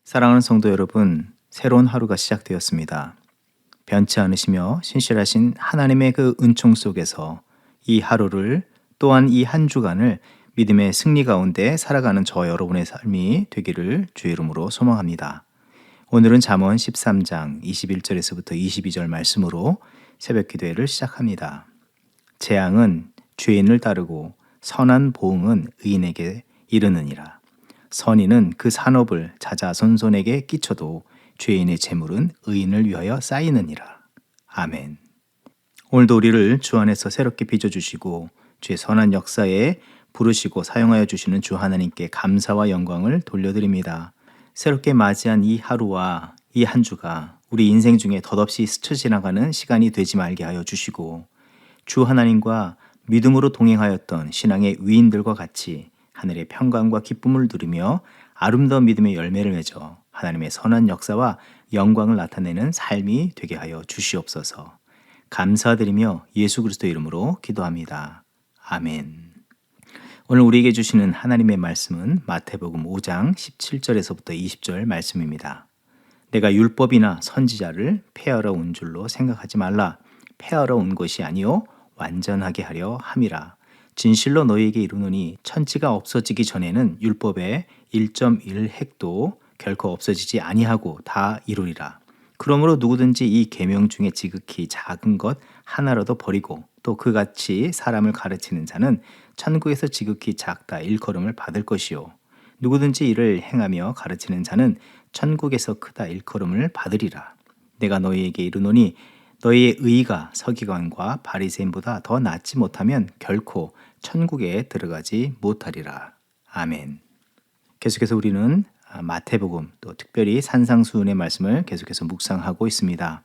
사랑하는 성도 여러분, 새로운 하루가 시작되었습니다. 변치 않으시며 신실하신 하나님의 그 은총 속에서 이 하루를 또한 이 한 주간을 믿음의 승리 가운데 살아가는 저 여러분의 삶이 되기를 주의 이름으로 소망합니다. 오늘은 잠언 13장 21절에서부터 22절 말씀으로 새벽 기도회를 시작합니다. 재앙은 죄인을 따르고 선한 보응은 의인에게 이르느니라. 선인은 그 산업을 자자손손에게 끼쳐도 죄인의 재물은 의인을 위하여 쌓이느니라. 아멘. 오늘도 우리를 주 안에서 새롭게 빚어주시고 주의 선한 역사에 부르시고 사용하여 주시는 주 하나님께 감사와 영광을 돌려드립니다. 새롭게 맞이한 이 하루와 이 한 주가 우리 인생 중에 덧없이 스쳐 지나가는 시간이 되지 말게 하여 주시고 주 하나님과 믿음으로 동행하였던 신앙의 위인들과 같이 하늘의 평강과 기쁨을 누리며 아름다운 믿음의 열매를 맺어 하나님의 선한 역사와 영광을 나타내는 삶이 되게 하여 주시옵소서. 감사드리며 예수 그리스도 이름으로 기도합니다. 아멘. 오늘 우리에게 주시는 하나님의 말씀은 마태복음 5장 17절에서부터 20절 말씀입니다. 내가 율법이나 선지자를 폐하러 온 줄로 생각하지 말라. 폐하러 온 것이 아니요 완전하게 하려 함이라. 진실로 너희에게 이르노니 천지가 없어지기 전에는 율법의 1.1획도 결코 없어지지 아니하고 다 이루리라. 그러므로 누구든지 이 계명 중에 지극히 작은 것 하나라도 버리고 또 그같이 사람을 가르치는 자는 천국에서 지극히 작다 일컬음을 받을 것이요 누구든지 이를 행하며 가르치는 자는 천국에서 크다 일컬음을 받으리라. 내가 너희에게 이르노니 너희의 의가 서기관과 바리새인보다 더 낫지 못하면 결코 천국에 들어가지 못하리라. 아멘. 계속해서 우리는 마태복음 또 특별히 산상수훈의 말씀을 계속해서 묵상하고 있습니다.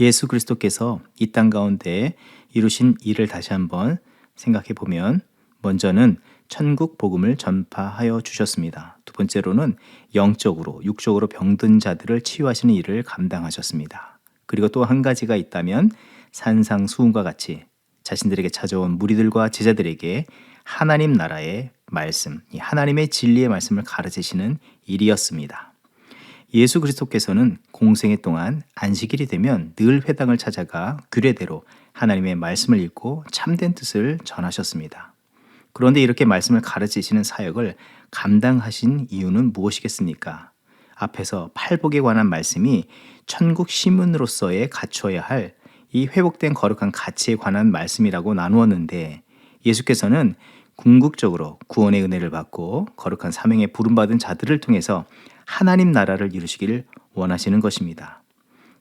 예수 그리스도께서 이 땅 가운데 이루신 일을 다시 한번 생각해 보면 먼저는 천국 복음을 전파하여 주셨습니다. 두 번째로는 영적으로 육적으로 병든 자들을 치유하시는 일을 감당하셨습니다. 그리고 또 한 가지가 있다면 산상수훈과 같이 자신들에게 찾아온 무리들과 제자들에게 하나님 나라의 말씀, 이 하나님의 진리의 말씀을 가르치시는 일이었습니다. 예수 그리스도께서는 공생애 동안 안식일이 되면 늘 회당을 찾아가 규례대로 하나님의 말씀을 읽고 참된 뜻을 전하셨습니다. 그런데 이렇게 말씀을 가르치시는 사역을 감당하신 이유는 무엇이겠습니까? 앞에서 팔복에 관한 말씀이 천국 시민으로서의 갖춰야 할 이 회복된 거룩한 가치에 관한 말씀이라고 나누었는데 예수께서는 궁극적으로 구원의 은혜를 받고 거룩한 사명에 부름받은 자들을 통해서 하나님 나라를 이루시기를 원하시는 것입니다.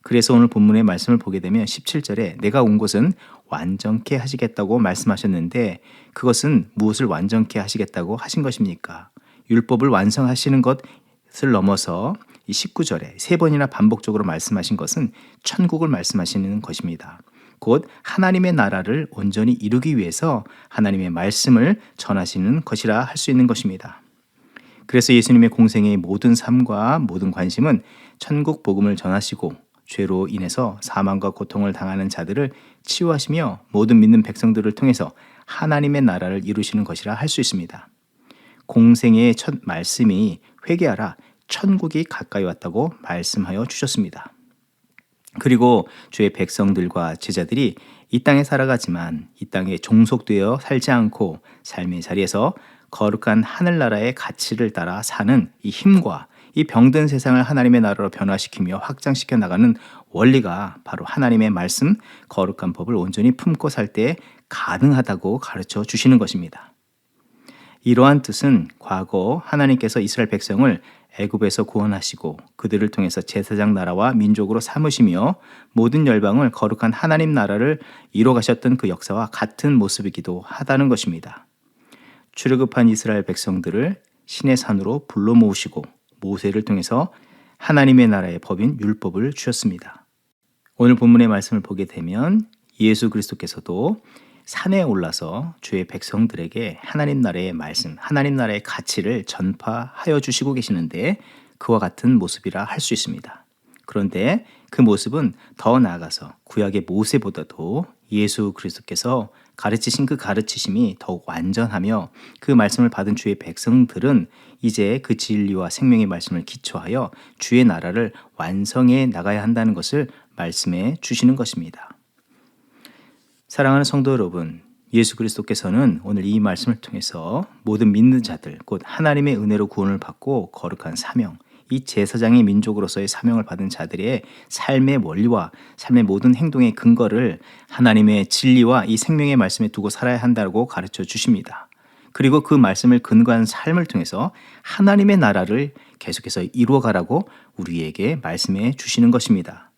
그래서 오늘 본문의 말씀을 보게 되면 17절에 내가 온 것은 완전케 하시겠다고 말씀하셨는데 그것은 무엇을 완전케 하시겠다고 하신 것입니까? 율법을 완성하시는 것을 넘어서 이 19절에 세 번이나 반복적으로 말씀하신 것은 천국을 말씀하시는 것입니다. 곧 하나님의 나라를 온전히 이루기 위해서 하나님의 말씀을 전하시는 것이라 할 수 있는 것입니다. 그래서 예수님의 공생의 모든 삶과 모든 관심은 천국 복음을 전하시고 죄로 인해서 사망과 고통을 당하는 자들을 치유하시며 모든 믿는 백성들을 통해서 하나님의 나라를 이루시는 것이라 할 수 있습니다. 공생의 첫 말씀이 회개하라 천국이 가까이 왔다고 말씀하여 주셨습니다. 그리고 주의 백성들과 제자들이 이 땅에 살아가지만 이 땅에 종속되어 살지 않고 삶의 자리에서 거룩한 하늘나라의 가치를 따라 사는 이 힘과 이 병든 세상을 하나님의 나라로 변화시키며 확장시켜 나가는 원리가 바로 하나님의 말씀, 거룩한 법을 온전히 품고 살 때 가능하다고 가르쳐 주시는 것입니다. 이러한 뜻은 과거 하나님께서 이스라엘 백성을 애굽에서 구원하시고 그들을 통해서 제사장 나라와 민족으로 삼으시며 모든 열방을 거룩한 하나님 나라를 이뤄가셨던 그 역사와 같은 모습이기도 하다는 것입니다. 출애굽한 이스라엘 백성들을 신의 산으로 불러 모으시고 모세를 통해서 하나님의 나라의 법인 율법을 주셨습니다. 오늘 본문의 말씀을 보게 되면 예수 그리스도께서도 산에 올라서 주의 백성들에게 하나님 나라의 말씀, 하나님 나라의 가치를 전파하여 주시고 계시는데 그와 같은 모습이라 할 수 있습니다. 그런데 그 모습은 더 나아가서 구약의 모세보다도 예수 그리스도께서 가르치신 그 가르치심이 더욱 완전하며 그 말씀을 받은 주의 백성들은 이제 그 진리와 생명의 말씀을 기초하여 주의 나라를 완성해 나가야 한다는 것을 말씀해 주시는 것입니다. 사랑하는 성도 여러분, 예수 그리스도께서는 오늘 이 말씀을 통해서 모든 믿는 자들, 곧 하나님의 은혜로 구원을 받고 거룩한 사명, 이 제사장의 민족으로서의 사명을 받은 자들의 삶의 원리와 삶의 모든 행동의 근거를 하나님의 진리와 이 생명의 말씀에 두고 살아야 한다고 가르쳐 주십니다. 그리고 그 말씀을 근거한 삶을 통해서 하나님의 나라를 계속해서 이루어가라고 우리에게 말씀해 주시는 것입니다.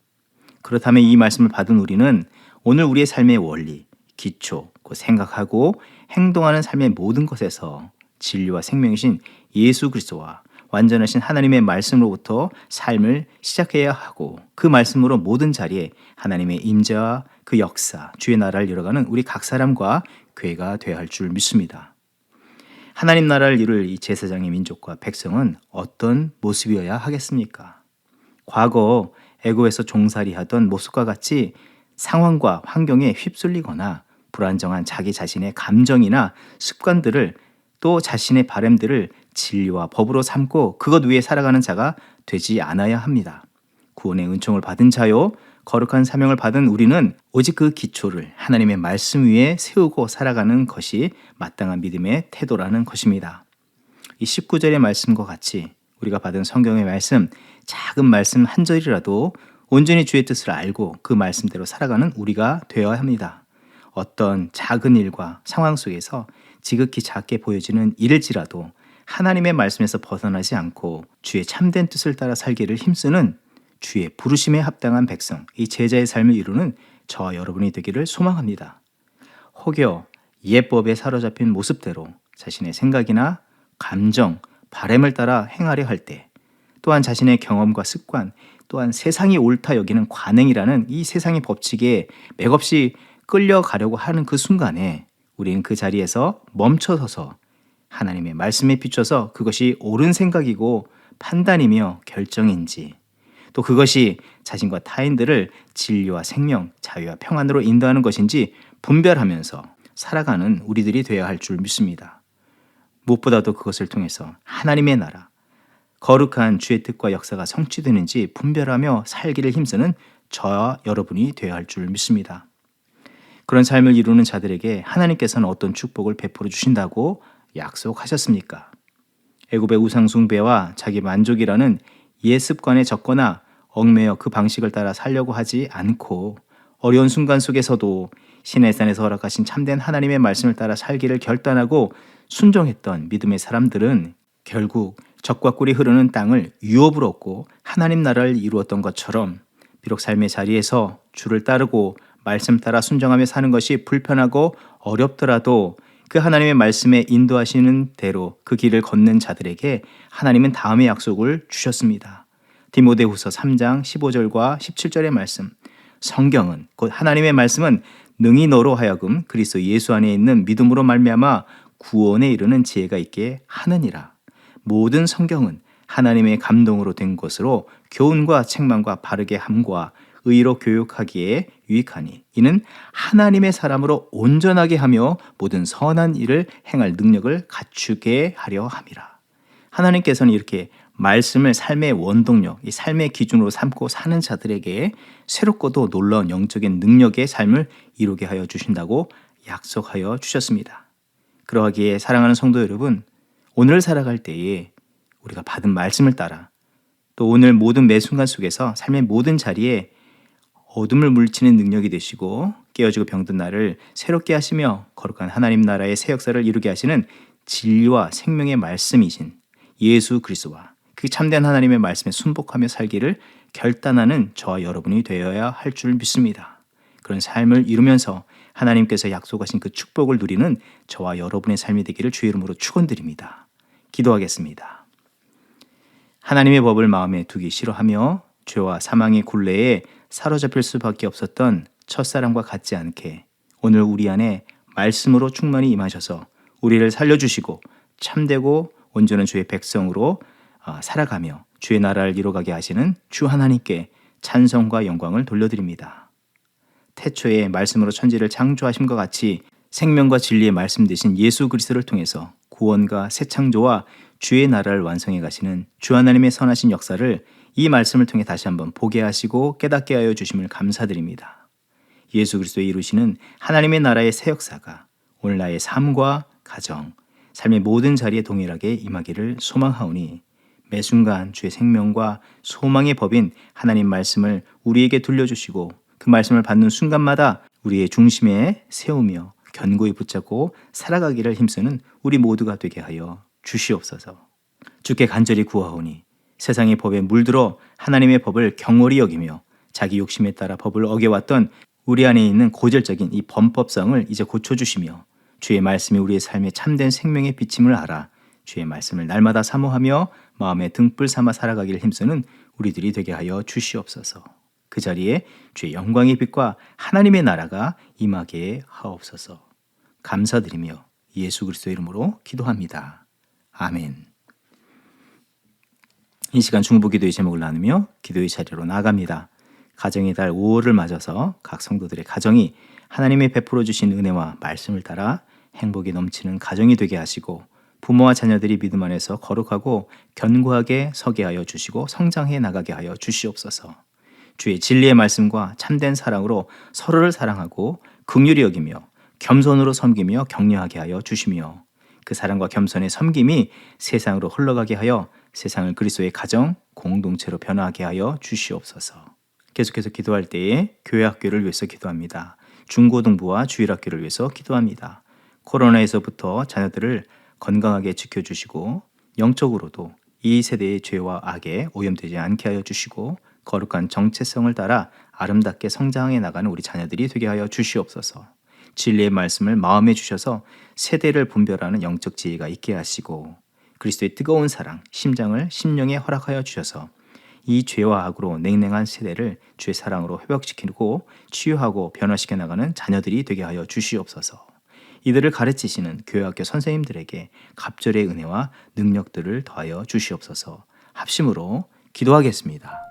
그렇다면 이 말씀을 받은 우리는 오늘 우리의 삶의 원리, 기초, 생각하고 행동하는 삶의 모든 것에서 진리와 생명이신 예수 그리스도와 완전하신 하나님의 말씀으로부터 삶을 시작해야 하고 그 말씀으로 모든 자리에 하나님의 임재와 그 역사, 주의 나라를 이뤄가는 우리 각 사람과 교회가 되어야 할 줄 믿습니다. 하나님 나라를 이룰 이 제사장의 민족과 백성은 어떤 모습이어야 하겠습니까? 과거 애고에서 종살이하던 모습과 같이 상황과 환경에 휩쓸리거나 불안정한 자기 자신의 감정이나 습관들을 또 자신의 바램들을 진리와 법으로 삼고 그것 위에 살아가는 자가 되지 않아야 합니다. 구원의 은총을 받은 자요, 거룩한 사명을 받은 우리는 오직 그 기초를 하나님의 말씀 위에 세우고 살아가는 것이 마땅한 믿음의 태도라는 것입니다. 이 19절의 말씀과 같이 우리가 받은 성경의 말씀, 작은 말씀 한 절이라도 온전히 주의 뜻을 알고 그 말씀대로 살아가는 우리가 되어야 합니다. 어떤 작은 일과 상황 속에서 지극히 작게 보여지는 일일지라도 하나님의 말씀에서 벗어나지 않고 주의 참된 뜻을 따라 살기를 힘쓰는 주의 부르심에 합당한 백성, 이 제자의 삶을 이루는 저와 여러분이 되기를 소망합니다. 혹여 예법에 사로잡힌 모습대로 자신의 생각이나 감정, 바램을 따라 행하려 할 때, 또한 자신의 경험과 습관, 또한 세상이 옳다 여기는 관행이라는 이 세상의 법칙에 맥없이 끌려가려고 하는 그 순간에 우리는 그 자리에서 멈춰서서 하나님의 말씀에 비춰서 그것이 옳은 생각이고 판단이며 결정인지, 또 그것이 자신과 타인들을 진리와 생명, 자유와 평안으로 인도하는 것인지 분별하면서 살아가는 우리들이 되어야 할 줄 믿습니다. 무엇보다도 그것을 통해서 하나님의 나라, 거룩한 주의 뜻과 역사가 성취되는지 분별하며 살기를 힘쓰는 저와 여러분이 되어야 할 줄 믿습니다. 그런 삶을 이루는 자들에게 하나님께서는 어떤 축복을 베풀어 주신다고 약속하셨습니까? 애굽의 우상 숭배와 자기 만족이라는 옛 습관에 젖거나 얽매여 그 방식을 따라 살려고 하지 않고 어려운 순간 속에서도 시내산에서 허락하신 참된 하나님의 말씀을 따라 살기를 결단하고 순종했던 믿음의 사람들은 결국 젖과 꿀이 흐르는 땅을 유업으로 얻고 하나님 나라를 이루었던 것처럼, 비록 삶의 자리에서 주를 따르고 말씀 따라 순종하며 사는 것이 불편하고 어렵더라도 그 하나님의 말씀에 인도하시는 대로 그 길을 걷는 자들에게 하나님은 다음의 약속을 주셨습니다. 디모데후서 3장 15절과 17절의 말씀, 성경은 곧 하나님의 말씀은 능히 너로 하여금 그리스도 예수 안에 있는 믿음으로 말미암아 구원에 이르는 지혜가 있게 하느니라. 모든 성경은 하나님의 감동으로 된 것으로 교훈과 책망과 바르게 함과 의로 교육하기에 유익하니 이는 하나님의 사람으로 온전하게 하며 모든 선한 일을 행할 능력을 갖추게 하려 함이라. 하나님께서는 이렇게 말씀을 삶의 원동력, 이 삶의 기준으로 삼고 사는 자들에게 새롭고도 놀라운 영적인 능력의 삶을 이루게 하여 주신다고 약속하여 주셨습니다. 그러하기에 사랑하는 성도 여러분, 오늘 살아갈 때에 우리가 받은 말씀을 따라 또 오늘 모든 매 순간 속에서 삶의 모든 자리에 어둠을 물리치는 능력이 되시고 깨어지고 병든 나를 새롭게 하시며 거룩한 하나님 나라의 새 역사를 이루게 하시는 진리와 생명의 말씀이신 예수 그리스도와 그 참된 하나님의 말씀에 순복하며 살기를 결단하는 저와 여러분이 되어야 할 줄 믿습니다. 그런 삶을 이루면서 하나님께서 약속하신 그 축복을 누리는 저와 여러분의 삶이 되기를 주의 이름으로 축원드립니다. 기도하겠습니다. 하나님의 법을 마음에 두기 싫어하며 죄와 사망의 굴레에 사로잡힐 수밖에 없었던 첫사랑과 같지 않게 오늘 우리 안에 말씀으로 충만히 임하셔서 우리를 살려주시고 참되고 온전한 주의 백성으로 살아가며 주의 나라를 이뤄가게 하시는 주 하나님께 찬송과 영광을 돌려드립니다. 태초에 말씀으로 천지를 창조하심과 같이 생명과 진리의 말씀 되신 예수 그리스도를 통해서 구원과 새 창조와 주의 나라를 완성해 가시는 주 하나님의 선하신 역사를 이 말씀을 통해 다시 한번 보게 하시고 깨닫게 하여 주심을 감사드립니다. 예수 그리스도의 이루시는 하나님의 나라의 새 역사가 오늘 나의 삶과 가정, 삶의 모든 자리에 동일하게 임하기를 소망하오니 매 순간 주의 생명과 소망의 법인 하나님 말씀을 우리에게 들려주시고 그 말씀을 받는 순간마다 우리의 중심에 세우며 견고히 붙잡고 살아가기를 힘쓰는 우리 모두가 되게 하여 주시옵소서. 주께 간절히 구하오니 세상의 법에 물들어 하나님의 법을 경홀히 여기며 자기 욕심에 따라 법을 어겨왔던 우리 안에 있는 고질적인 이 범법성을 이제 고쳐주시며 주의 말씀이 우리의 삶에 참된 생명의 비침을 알아 주의 말씀을 날마다 사모하며 마음에 등불 삼아 살아가기를 힘쓰는 우리들이 되게 하여 주시옵소서. 그 자리에 주의 영광의 빛과 하나님의 나라가 임하게 하옵소서. 감사드리며 예수 그리스도의 이름으로 기도합니다. 아멘. 이 시간 중보 기도의 제목을 나누며 기도의 자리로 나아갑니다. 가정의 달 5월을 맞아서 각 성도들의 가정이 하나님의 베풀어 주신 은혜와 말씀을 따라 행복이 넘치는 가정이 되게 하시고 부모와 자녀들이 믿음 안에서 거룩하고 견고하게 서게 하여 주시고 성장해 나가게 하여 주시옵소서. 주의 진리의 말씀과 참된 사랑으로 서로를 사랑하고 긍휼히 여기며 겸손으로 섬기며 격려하게 하여 주시며 그 사랑과 겸손의 섬김이 세상으로 흘러가게 하여 세상을 그리스도의 가정, 공동체로 변화하게 하여 주시옵소서. 계속해서 기도할 때에 교회 학교를 위해서 기도합니다. 중고등부와 주일학교를 위해서 기도합니다. 코로나에서부터 자녀들을 건강하게 지켜주시고 영적으로도 이 세대의 죄와 악에 오염되지 않게 하여 주시고 거룩한 정체성을 따라 아름답게 성장해 나가는 우리 자녀들이 되게 하여 주시옵소서. 진리의 말씀을 마음에 주셔서 세대를 분별하는 영적 지혜가 있게 하시고 그리스도의 뜨거운 사랑, 심령에 허락하여 주셔서 이 죄와 악으로 냉랭한 세대를 주의 사랑으로 회복시키고 치유하고 변화시켜 나가는 자녀들이 되게 하여 주시옵소서. 이들을 가르치시는 교회학교 선생님들에게 갑절의 은혜와 능력들을 더하여 주시옵소서. 합심으로 기도하겠습니다.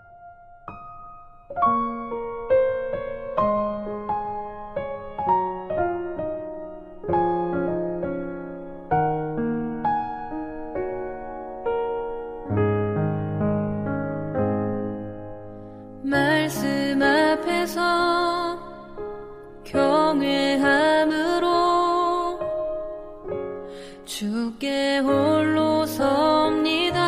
말씀 앞에서 경외함으로 주께 홀로 섭니다.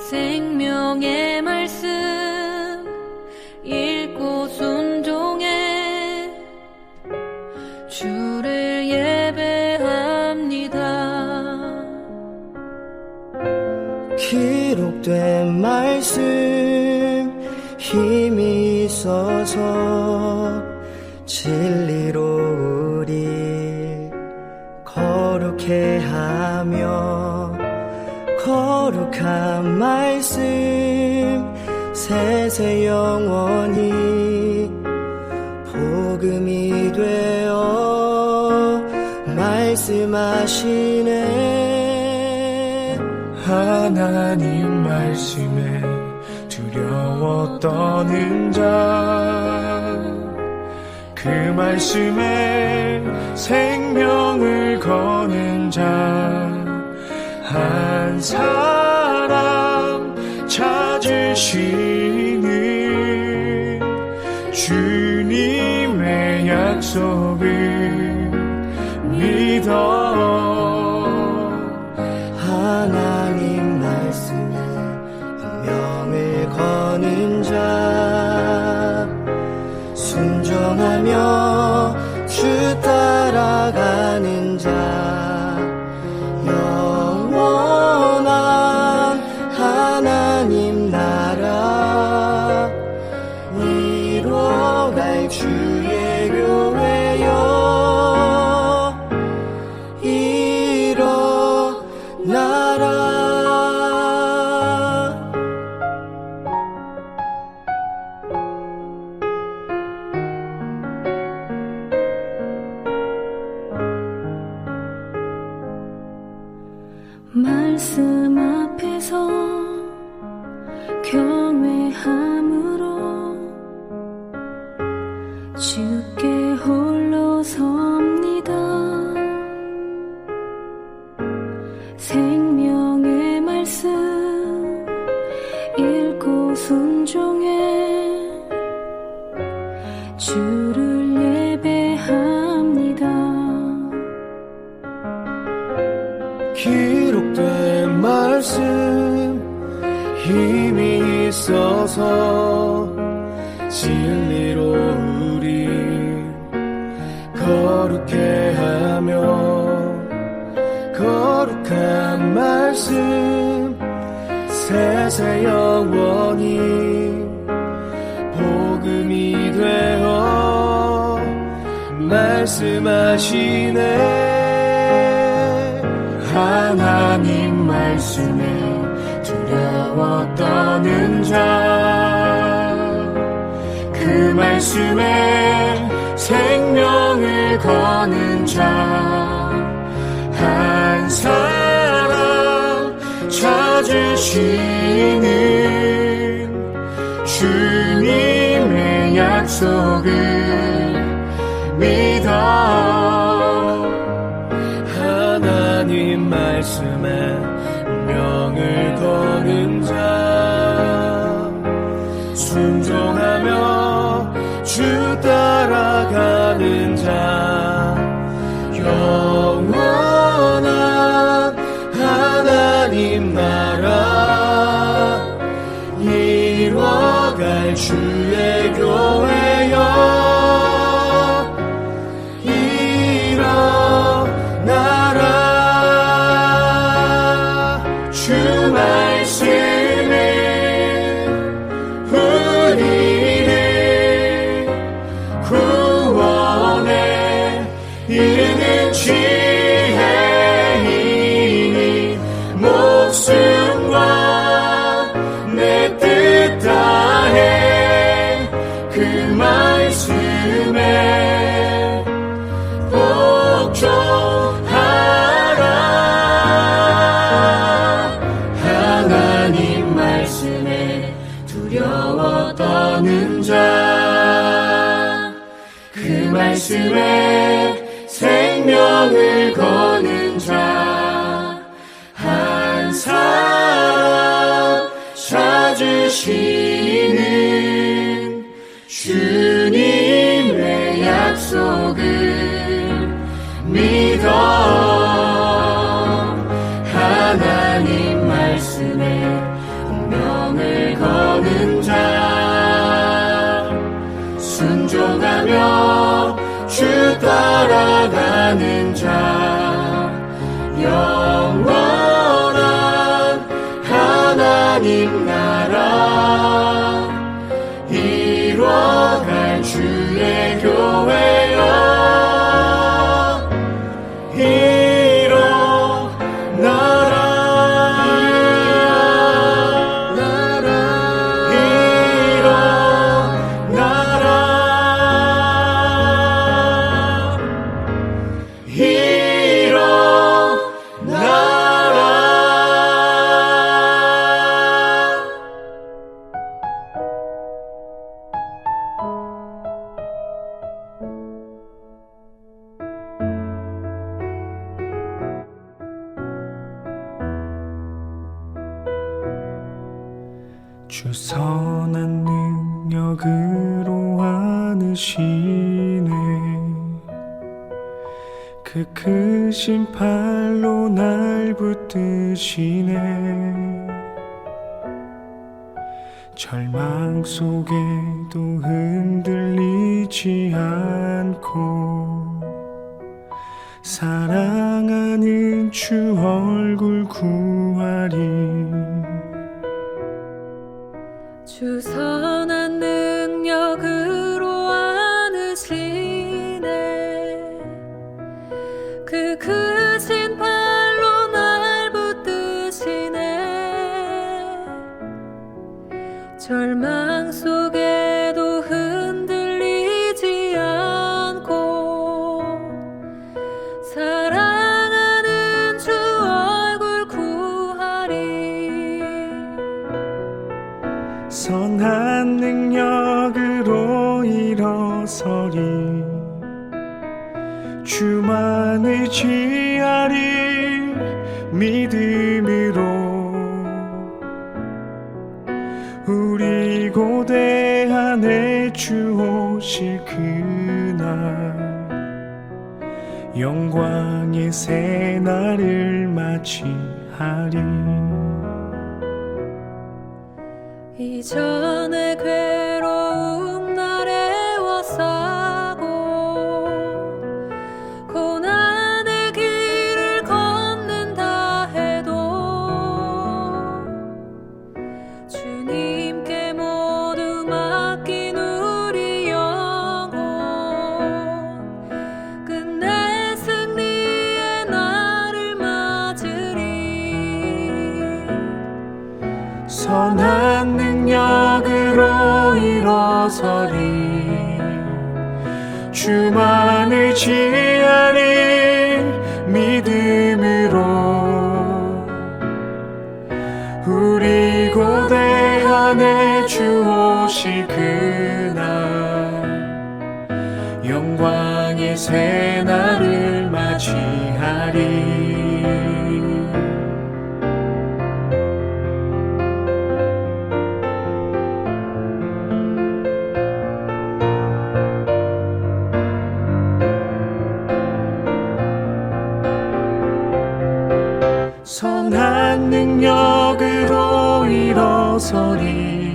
생명의 말씀 읽고 순종해 주를 예배합니다. 기록된 말씀 힘이 있어서 진리로 우리 거룩해 하며 거룩한 말씀 세세 영원히 복음이 되어 말씀하시네. 하나님 말씀에 두려워 떠는 자 그 말씀에 생명을 거는 자 한 사람 찾으시는 주님의 약속을 믿어. 하나님 말씀에 운명을 거는 자 순종하며 주 따라가는 자 영원한 하나님 나라 이뤄갈 주의 교회여 순종해 주를 예배합니다. 기록된 말씀 힘이 있어서 진리로 우리 거룩해 하며 거룩한 말씀 세세 영원히 복음이 되어 말씀하시네. 하나님 말씀에 두려워 떠는 자, 그 말씀에 생명을 거는 자, 한 사람 찾으시는 주님의 약속을 믿어. 하나님 말씀에 명을 거는 자, 순종하며 주 따라가는 자, 영원한 하나님 나라 이뤄갈 주의 교회여 주 말씀은 우리를 구원에 이르는 지혜이니 목숨과 내 뜻 다해 그 말씀에 복종하라. 하나님 말씀에 두려워 떠는 자, 그 말씀에 생명을 거는 자, 한 사람 찾으시는 주님의 약속을 믿어. 하나님 말씀에 운명을 거는 자, 순종하며 주 따라가는 자, 영원한 하나님 나라 이뤄갈 주의 교회여 주 선한 능력으로 안으시네. 그 크신 팔로 날 붙드시네. 절망 속에도 흔들리지 않고 사랑하는 주 얼굴 구하리. 주 선한 능력으로 안으시네. 그 크신 팔로 날 붙드시네. 절망 속에도 흔들리지 않고 사랑하는 주 얼굴 구하리. 선한 능력으로 일어서리. 주만 의지하리. 믿음으로 우리 고대한의 주 오실 그날 영광의 새날을 맞이하리. 이전의 괴로움 날에 워싸고 고난의 길을 걷는다 해도 주님께 모두 맡긴 우리 영혼 끝내 승리의 날을 맞으리. 선한 능력으로 일어서리. 주만을 지하리. 믿음으로 우리 고대한의 주 오실 그날 영광의 새날을 맞이하리. 선한 능력으로 일어서리.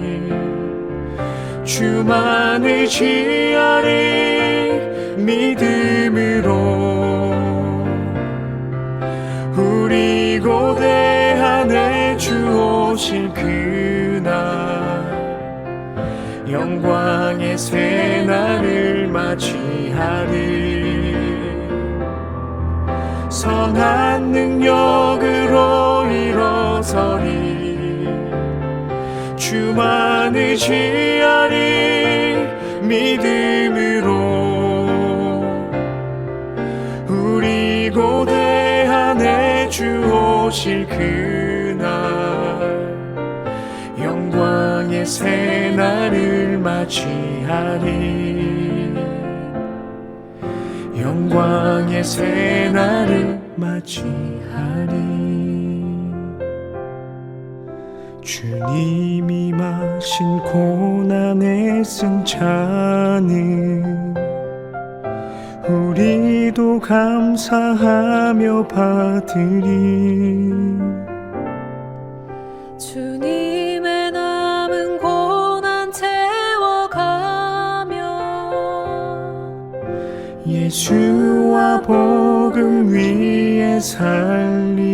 주만을 지하리. 믿음으로 우리 고대한의 주 오실 그날 영광의 새날을 맞이하리. 선한 능력으로 일어서리. 주만을 지하리. 믿음으로 우리 고대한의 주 오실 그날 영광의 새날을 맞이하리. 영광의 새날을 맞이하리. 주님이 마신 고난의 승차는 우리도 감사하며 받으리. 주님의 남은 고난 채워가며 예수와 복음 위에 살리.